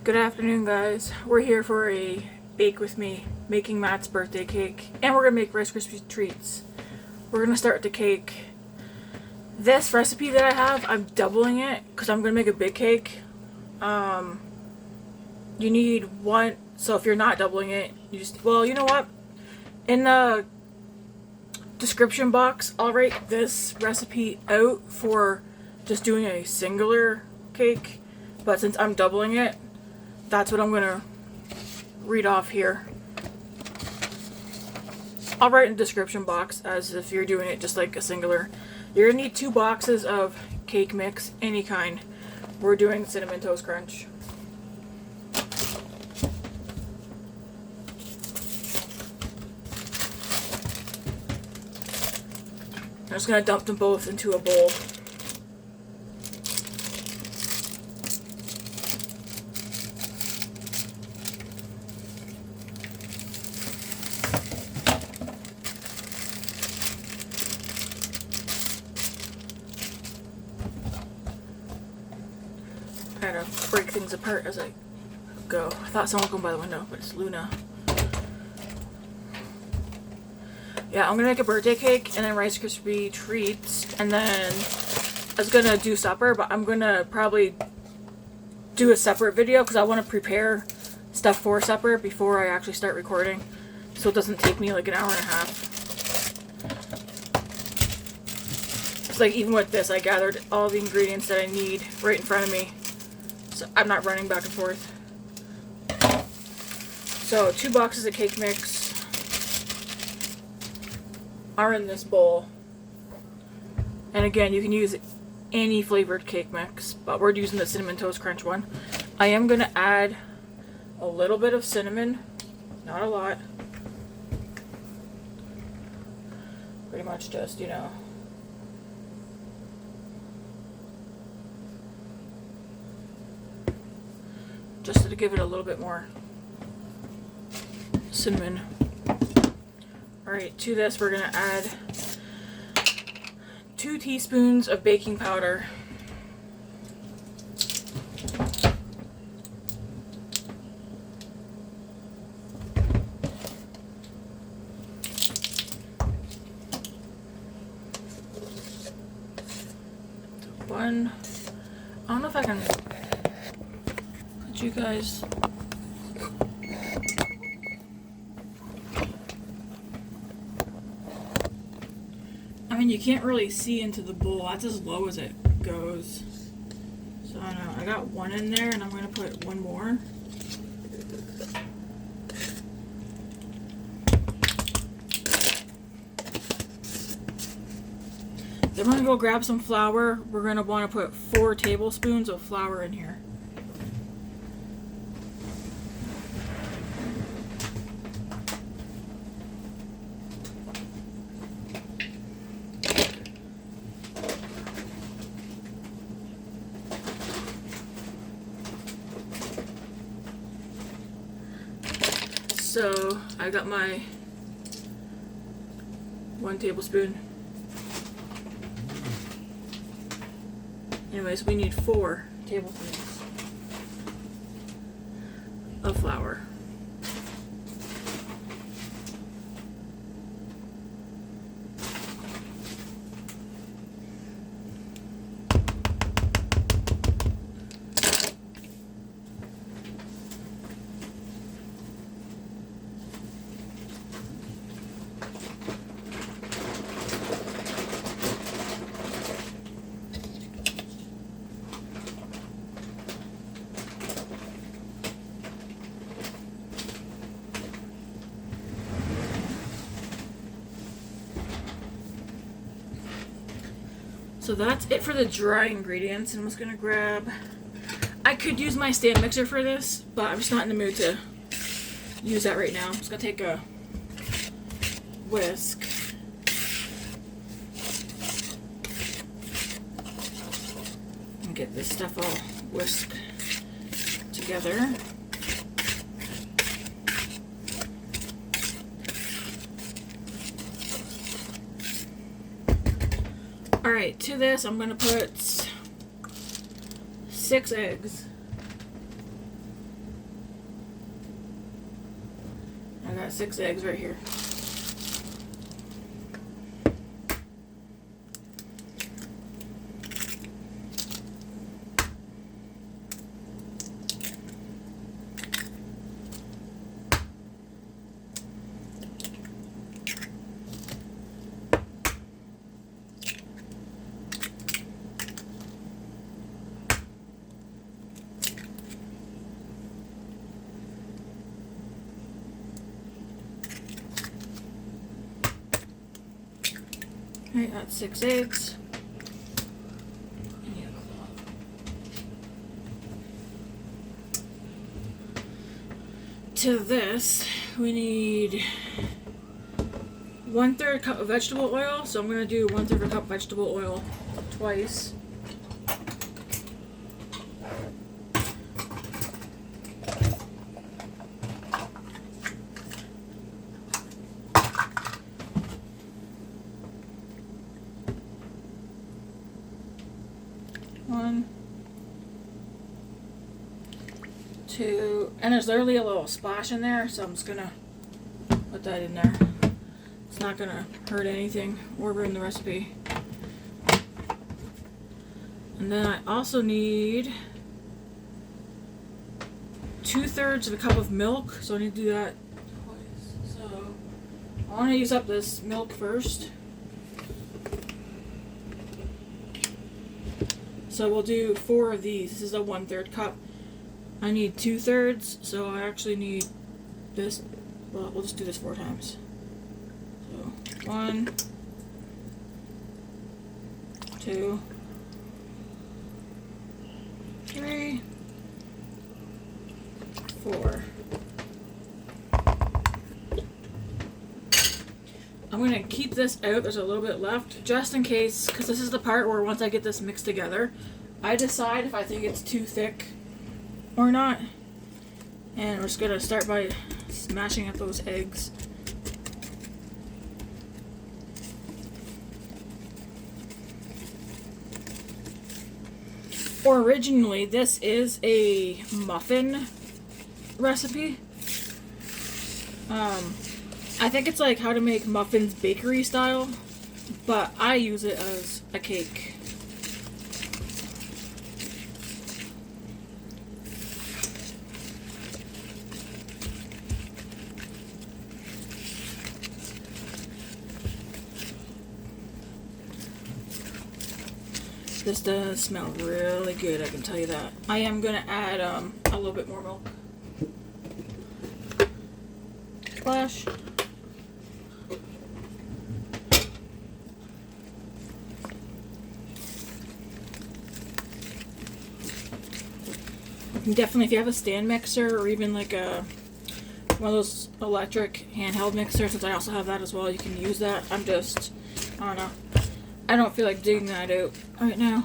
Good afternoon, guys. We're here for a bake with me, making Matt's birthday cake, and we're gonna make Rice Krispie treats. We're gonna start with the cake. This recipe that I have, I'm doubling it because I'm gonna make a big cake. You need one, so if you're not doubling it, well, you know what? In the description box, I'll write this recipe out for just doing a singular cake, but since I'm doubling it, that's what I'm gonna read off here. I'll write in the description box as if you're doing it just like a singular. You're gonna need 2 boxes of cake mix, any kind. We're doing Cinnamon Toast Crunch. I'm just gonna dump them both into a bowl. I gotta break things apart as I go. I thought someone was going by the window, but it's Luna. Yeah, I'm gonna make a birthday cake and then Rice Krispie treats, and then I was gonna do supper, but I'm gonna probably do a separate video because I want to prepare stuff for supper before I actually start recording, so it doesn't take me like an hour and a half. It's like even with this, I gathered all the ingredients that I need right in front of me, so I'm not running back and forth. So 2 boxes of cake mix are in this bowl, and again, you can use any flavored cake mix, but we're using the Cinnamon Toast Crunch one. I am going to add a little bit of cinnamon, not a lot, pretty much just, you know, just to give it a little bit more cinnamon. Alright, to this we're going to add 2 teaspoons of baking powder. One, I don't know if I can put you guys. I mean, you can't really see into the bowl. That's as low as it goes. So I don't know. I got 1 in there, and I'm going to put 1 more. Then we're going to go grab some flour. We're going to want to put 4 tablespoons of flour in here. So I got my 1 tablespoon. Anyways, we need 4 tablespoons of flour. So that's it for the dry ingredients, and I'm just gonna grab, I could use my stand mixer for this, but I'm just not in the mood to use that right now. I'm just gonna take a whisk and get this stuff all whisked together. Alright, to this I'm going to put 6 eggs. I got 6 eggs right here. Alright, that's 6 eggs. To this, we need 1/3 cup of vegetable oil. So I'm going to do 1/3 cup vegetable oil twice. One, two, and there's literally a little splash in there, so I'm just gonna put that in there. It's not gonna hurt anything or ruin the recipe. And then I also need 2/3 of a cup of milk, so I need to do that twice. So I want to use up this milk first. So we'll do 4 of these. This is a 1/3 cup. I need 2/3, so I actually need this. Well, we'll just do this 4 times. So 1, 2, 3, 4. I'm going to keep this out. There's a little bit left just in case, because this is the part where once I get this mixed together, I decide if I think it's too thick or not. And we're just going to start by smashing up those eggs. Originally, this is a muffin recipe. I think it's like how to make muffins bakery style, but I use it as a cake. This does smell really good, I can tell you that. I am going to add a little bit more milk. Splash. Definitely, if you have a stand mixer or even like one of those electric handheld mixers, since I also have that as well, you can use that. I don't know. I don't feel like digging that out right now.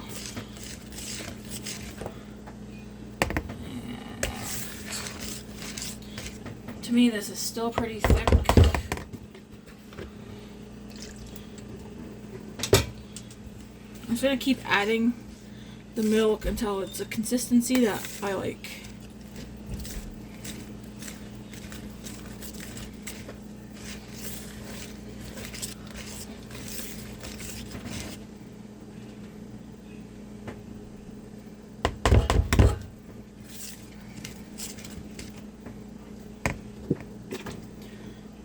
And to me, this is still pretty thick. I'm just going to keep adding the milk until it's a consistency that I like.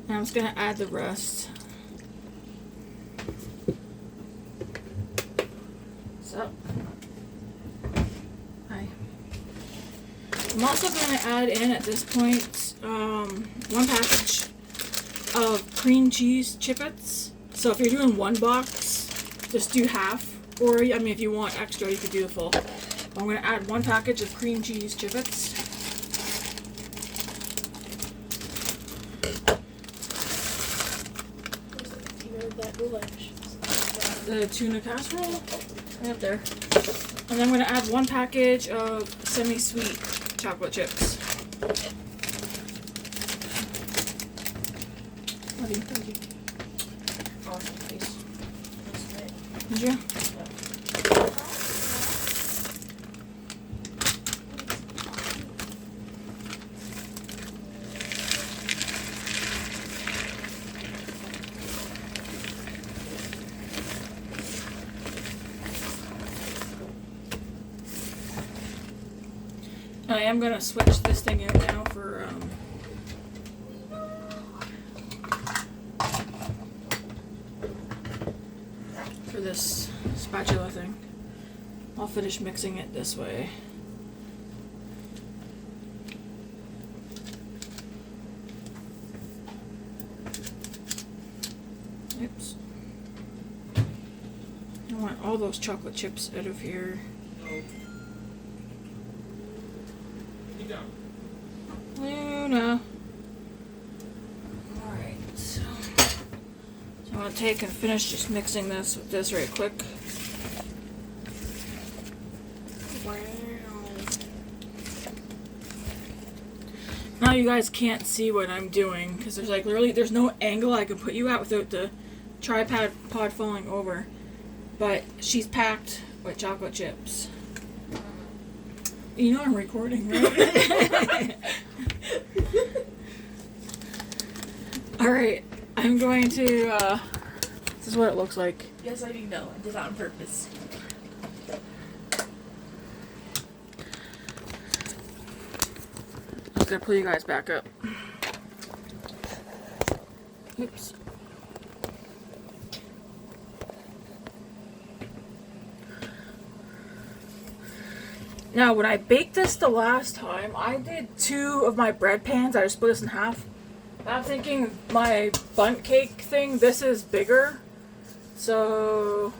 Now I'm just going to add the rest. So, I'm also going to add in at this point 1 package of cream cheese Chipits. So if you're doing 1 box, just do half. Or, I mean, if you want extra, you could do the full. I'm going to add 1 package of cream cheese Chipits. The tuna casserole, right up there. And then I'm going to add 1 package of semi-sweet chocolate chips. Thank you. Awesome, nice. Did you? I am gonna switch this thing out now for this spatula thing. I'll finish mixing it this way. Oops. I want all those chocolate chips out of here. Luna. Alright, so I'm going to take and finish just mixing this with this right quick. Wow. Now you guys can't see what I'm doing because there's like literally there's no angle I can put you at without the tripod falling over. But she's packed with chocolate chips. You know I'm recording, right? Alright, I'm going to, this is what it looks like. Yes, I do know. I did that on purpose. I'm just gonna pull you guys back up. Oops. Now, when I baked this the last time, I did 2 of my bread pans. I just split this in half. I'm thinking my bundt cake thing, this is bigger. So,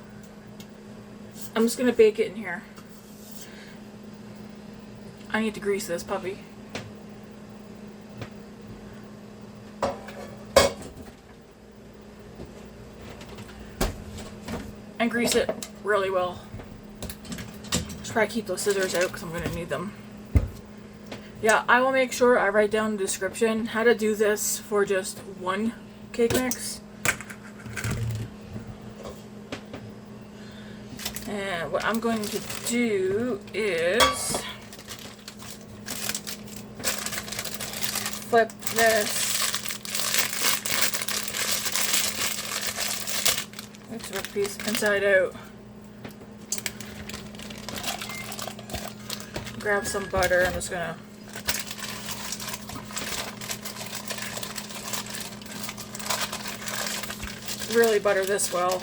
I'm just going to bake it in here. I need to grease this puppy. And grease it really well. Try to keep those scissors out because I'm going to need them. Yeah, I will make sure I write down in the description how to do this for just one cake mix. And what I'm going to do is flip this. Oops, rough piece inside out. Grab some butter. I'm just gonna really butter this well.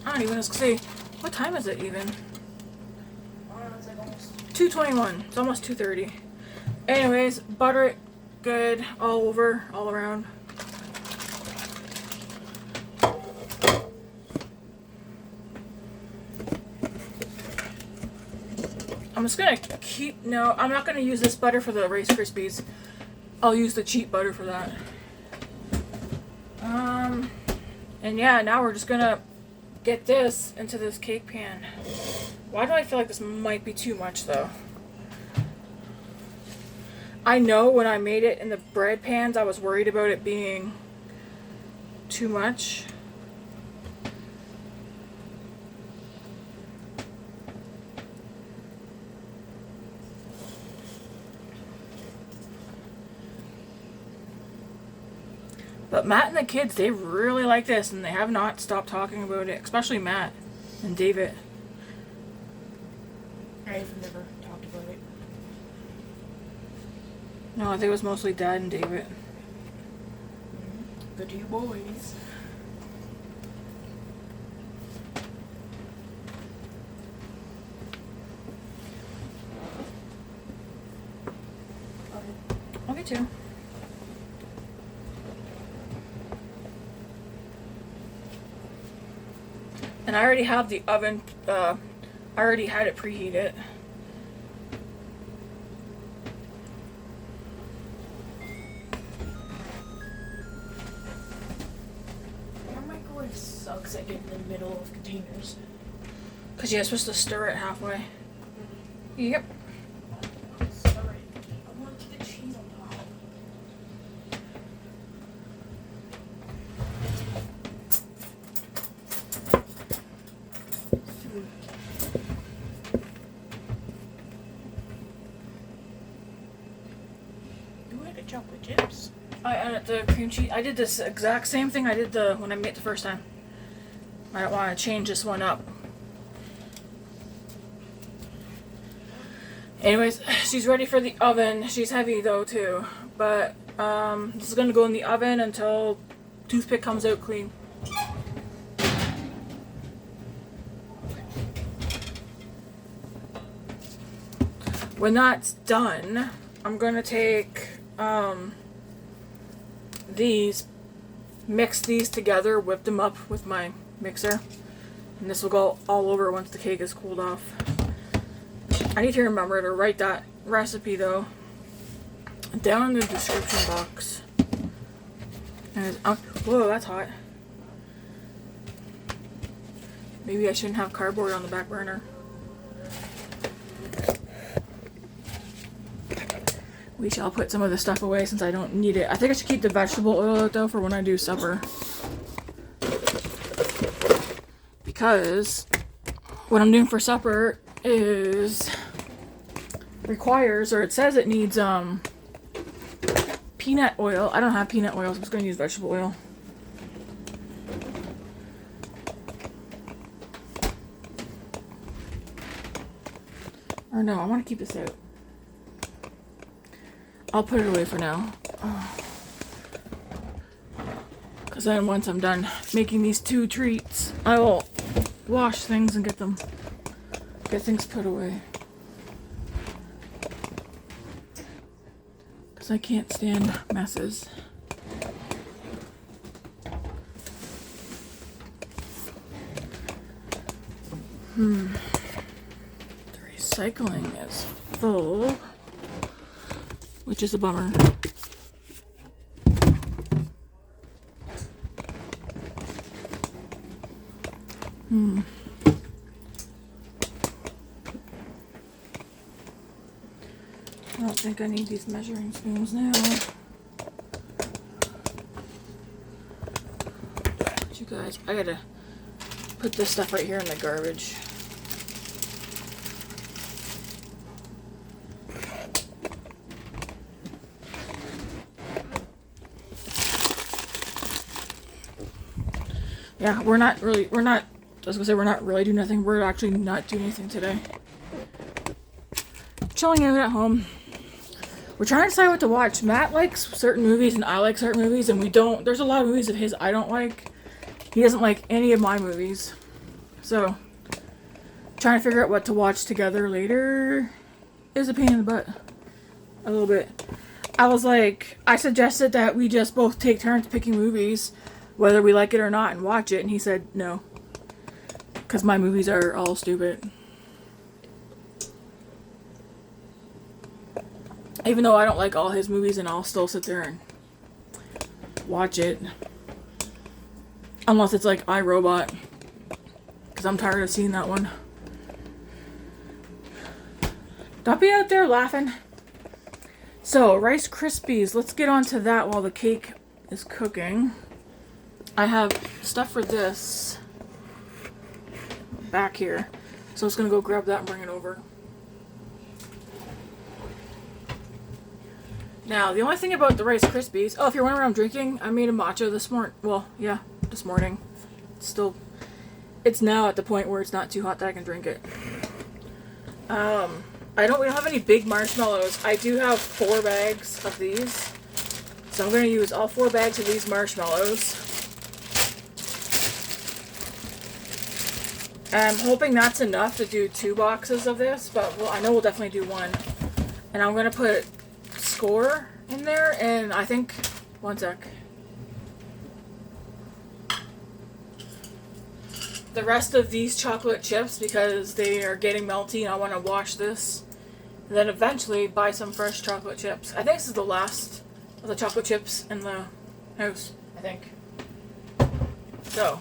I don't even see. What time is it even? 2:21. It's almost 2:30. Anyways, butter it good all over, all around. I'm just gonna no, I'm not gonna use this butter for the Rice Krispies. I'll use the cheap butter for that. And yeah, now we're just gonna get this into this cake pan. Why do I feel like this might be too much though? I know when I made it in the bread pans, I was worried about it being too much. But Matt and the kids, they really like this and they have not stopped talking about it, especially Matt and David. I've never talked about it. No, I think it was mostly Dad and David. The 2 boys. Okay, too. And I already have the oven, I already had it preheated. Your microwave sucks at getting in the middle of containers. Because you're supposed to stir it halfway. Yep. Sorry. I want to get the cheese on top. added chocolate chips. I added the cream cheese. I did this exact same thing I did when I made it the first time. I don't want to change this one up. Anyways, she's ready for the oven. She's heavy though too. But this is going to go in the oven until toothpick comes out clean. When that's done, I'm going to take these, mix these together, whip them up with my mixer. And this will go all over once the cake is cooled off. I need to remember to write that recipe though down in the description box. And whoa, that's hot. Maybe I shouldn't have cardboard on the back burner. We shall put some of the stuff away since I don't need it. I think I should keep the vegetable oil out though for when I do supper. Because what I'm doing for supper is requires, or it says it needs peanut oil. I don't have peanut oil, so I'm just going to use vegetable oil. Or no, I want to keep this out. I'll put it away for now. Because then once I'm done making these 2 treats, I will wash things and get things put away. Because I can't stand messes. The recycling is full, which is a bummer. I don't think I need these measuring spoons now. But you guys, I gotta put this stuff right here in the garbage. Yeah, we're not really doing nothing. We're actually not doing anything today. Chilling out at home. We're trying to decide what to watch. Matt likes certain movies and I like certain movies, and we don't. There's a lot of movies of his I don't like. He doesn't like any of my movies. So, trying to figure out what to watch together later is a pain in the butt. A little bit. I suggested that we just both take turns picking movies, whether we like it or not, and watch it, and he said no. Because my movies are all stupid. Even though I don't like all his movies, and I'll still sit there and watch it. Unless it's like iRobot. Because I'm tired of seeing that one. Don't be out there laughing. So, Rice Krispies. Let's get on to that while the cake is cooking. I have stuff for this back here. So I was going to go grab that and bring it over. Now, the only thing about the Rice Krispies... Oh, if you're wondering what I'm drinking, I made a matcha this morning. Well, yeah, this morning. It's now at the point where it's not too hot that I can drink it. We don't have any big marshmallows. I do have 4 bags of these. So I'm going to use all 4 bags of these marshmallows. I'm hoping that's enough to do 2 boxes of this, but I know we'll definitely do 1. And I'm going to put Score in there, and I think... One sec. The rest of these chocolate chips, because they are getting melty and I want to wash this. And then eventually buy some fresh chocolate chips. I think this is the last of the chocolate chips in the house, I think. So...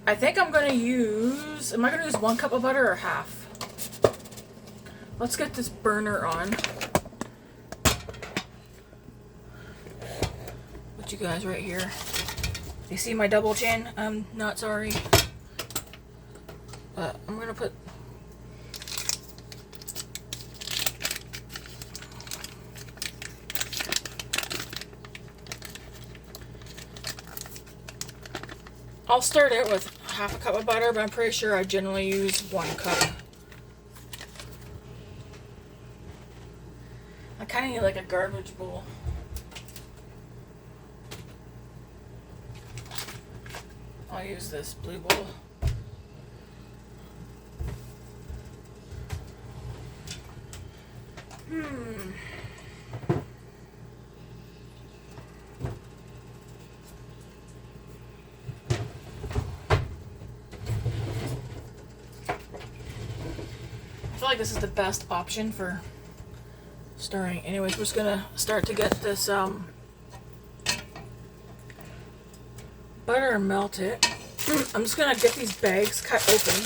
I think I'm going to use... Am I going to use 1 cup of butter or half? Let's get this burner on. Put you guys right here. You see my double chin? I'm not sorry. But I'm going to put I'll start it with half a cup of butter, but I'm pretty sure I generally use 1 cup. I kind of need like a garbage bowl. I'll use this blue bowl. I feel like this is the best option for stirring. Anyways, we're just gonna start to get this butter melted. I'm just gonna get these bags cut open.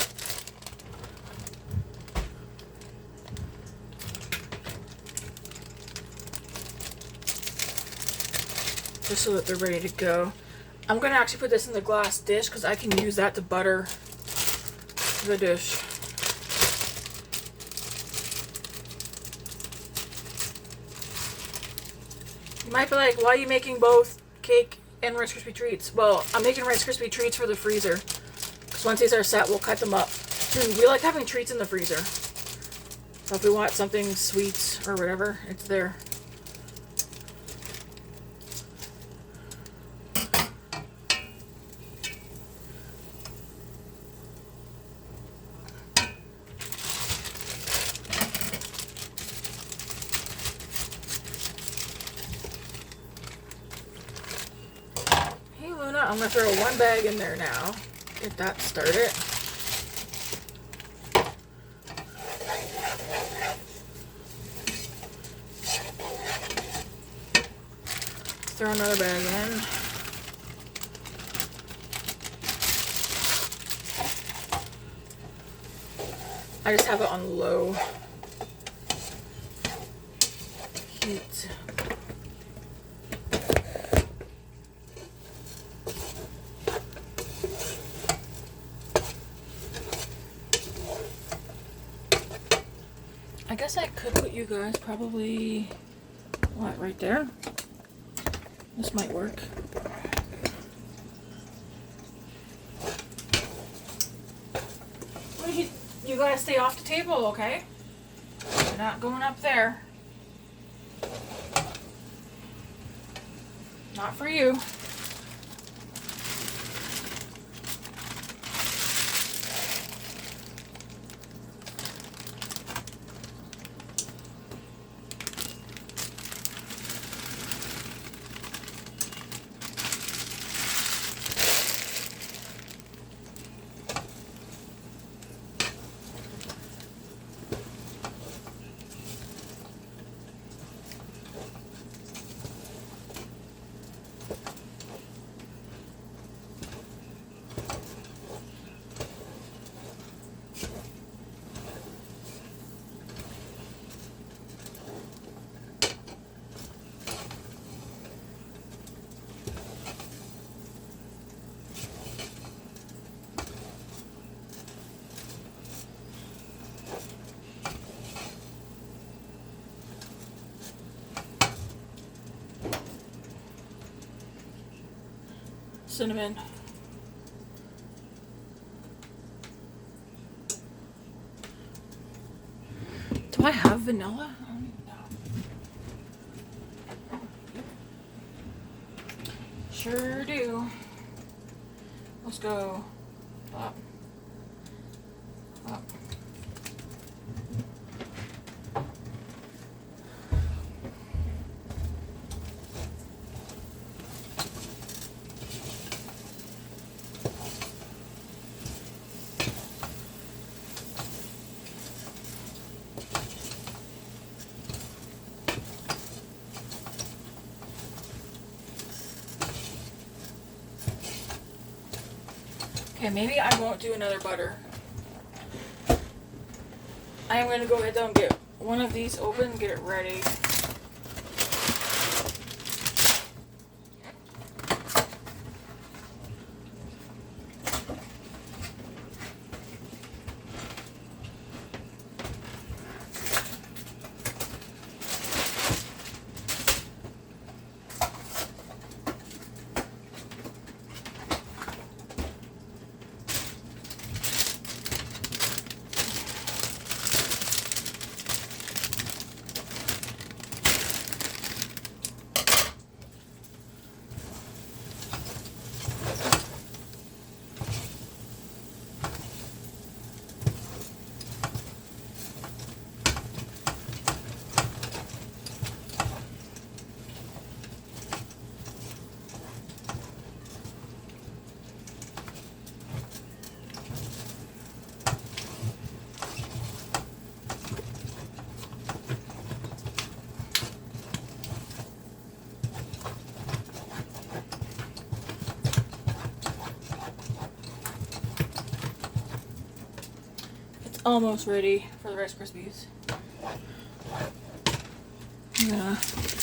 Just so that they're ready to go. I'm gonna actually put this in the glass dish because I can use that to butter the dish. You might be like, why are you making both cake and Rice Krispie treats? Well, I'm making Rice Krispie treats for the freezer. Because once these are set, we'll cut them up. We like having treats in the freezer. So if we want something sweet or whatever, it's there. I'm going to throw 1 bag in there now. Get that started. Throw another bag in. I just have it on low heat. I guess I could put you guys probably, what, right there? This might work. You gotta stay off the table, okay? You're not going up there. Not for you. Cinnamon. Do I have vanilla? I don't even know. Sure do. Let's go up. Up. Okay, maybe I won't do another butter. I am going to go ahead though and get one of these open and get it ready. almost ready for the Rice Krispies. I'm gonna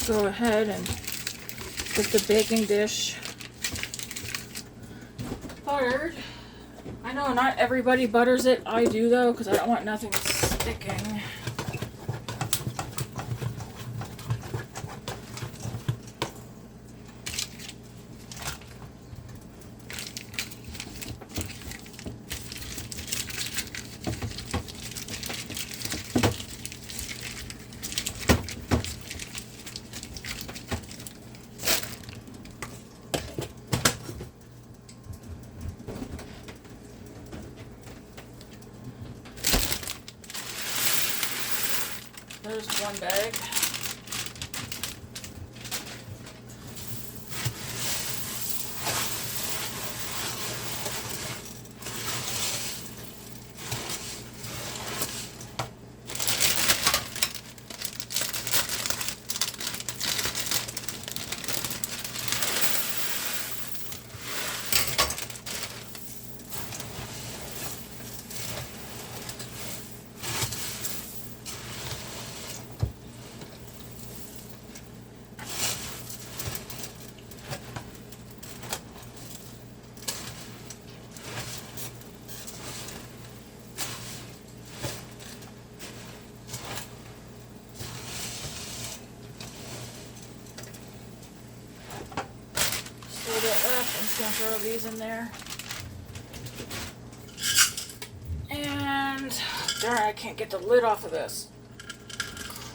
go ahead and get the baking dish buttered. I know not everybody butters it. I do though, because I don't want nothing sticking. There's one bag. Little bit left. I'm just gonna throw these in there. And darn, I can't get the lid off of this.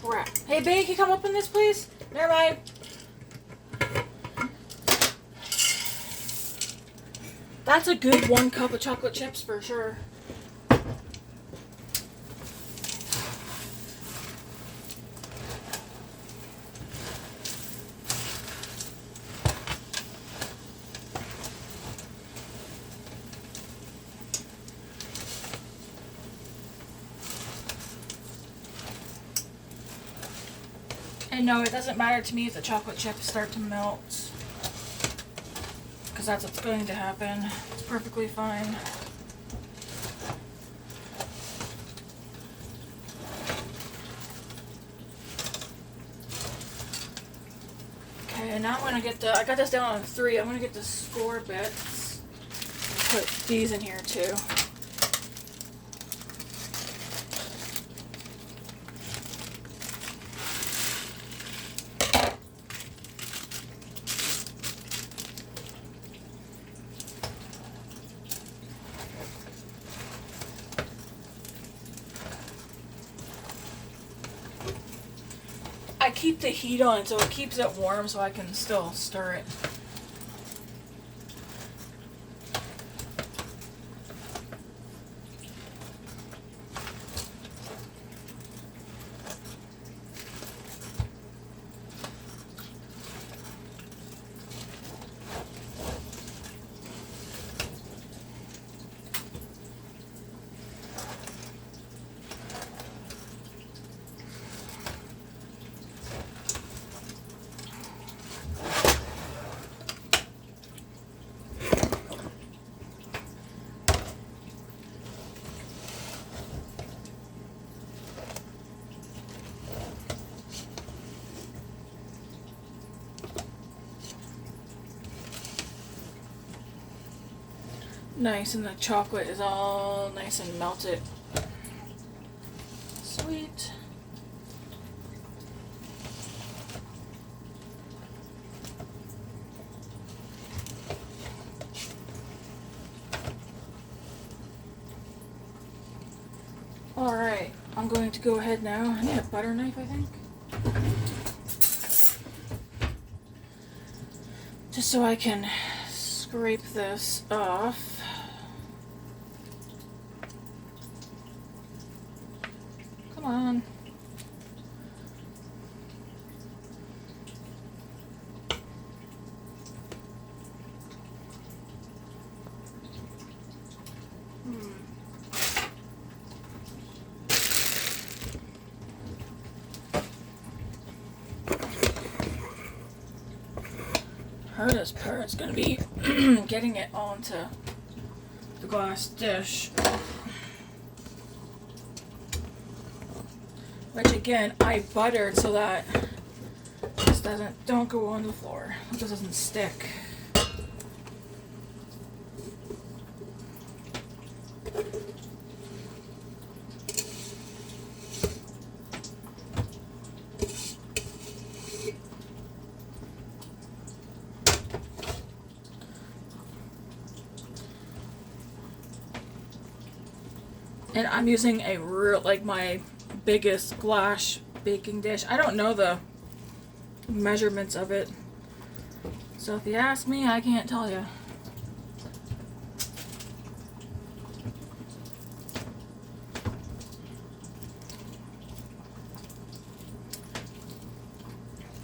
Crap. Hey, babe, can you come up in this, please? Never mind. That's a good 1 cup of chocolate chips for sure. And no, it doesn't matter to me if the chocolate chips start to melt, because that's what's going to happen. It's perfectly fine. Okay, and now I'm going to get the, I got this down on 3, I'm going to get the score bits and put these in here too. I keep the heat on so it keeps it warm so I can still stir it. Nice, and the chocolate is all nice and melted. Sweet. Alright, I'm going to go ahead now. I need a butter knife, I think. Just so I can scrape this off. Come on. Hardest part's gonna be getting it onto the glass dish. which again I buttered so that this don't go on the floor. It just doesn't stick. And I'm using a like my biggest glass baking dish. I don't know the measurements of it, so if you ask me, I can't tell you.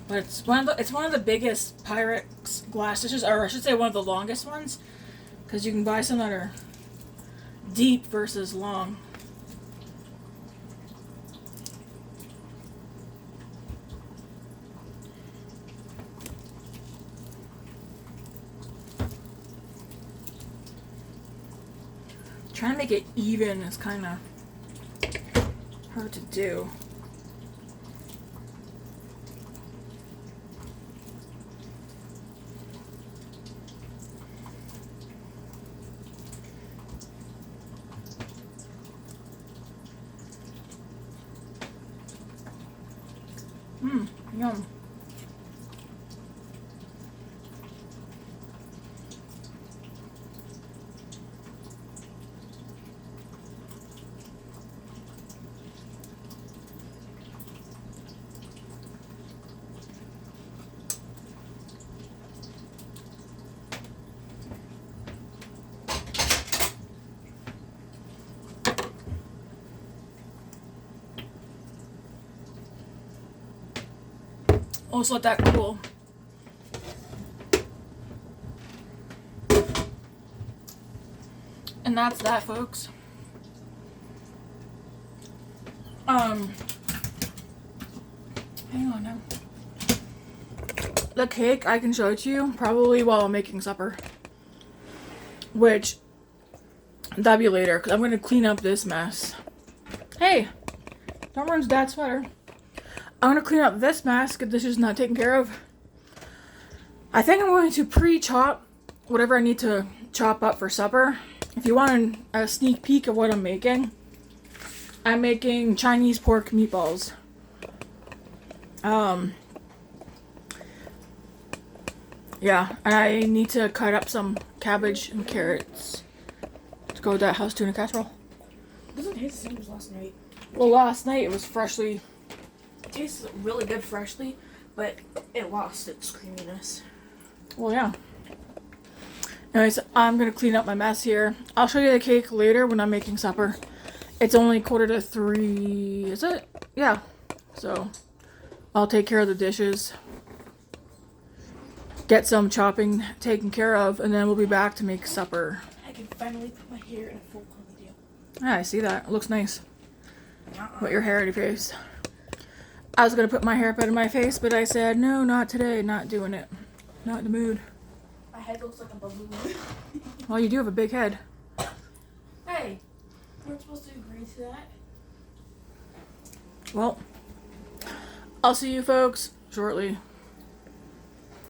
But it's one of the biggest Pyrex glass dishes, or I should say one of the longest ones, because you can buy some that are deep versus long. Trying to make it even is kind of hard to do. Yum. Also let that cool. And that's that, folks. Hang on now. The cake I can show it to you probably while I'm making supper, which that'll be later because I'm going to clean up this mess. Hey, don't ruin Dad's sweater. I'm going to clean up this mess because this is not taken care of. I think I'm going to pre-chop whatever I need to chop up for supper. If you want a sneak peek of what I'm making Chinese pork meatballs. Yeah, I need to cut up some cabbage and carrots to go with that house tuna casserole. It doesn't taste the same as last night. Well, last night it was freshly. It tastes really good freshly, but it lost its creaminess. Well, yeah. Anyways, I'm gonna clean up my mess here. I'll show you the cake later when I'm making supper. It's only 2:45, is it? Yeah. So, I'll take care of the dishes. Get some chopping taken care of, and then we'll be back to make supper. I can finally put my hair in a full ponytail. Yeah, I see that. It looks nice. Put your hair in your face. I was gonna put my hair up out of my face, but I said, no, not today. Not doing it. Not in the mood. My head looks like a balloon. Well, you do have a big head. Hey, we're supposed to agree to that. Well, I'll see you folks shortly.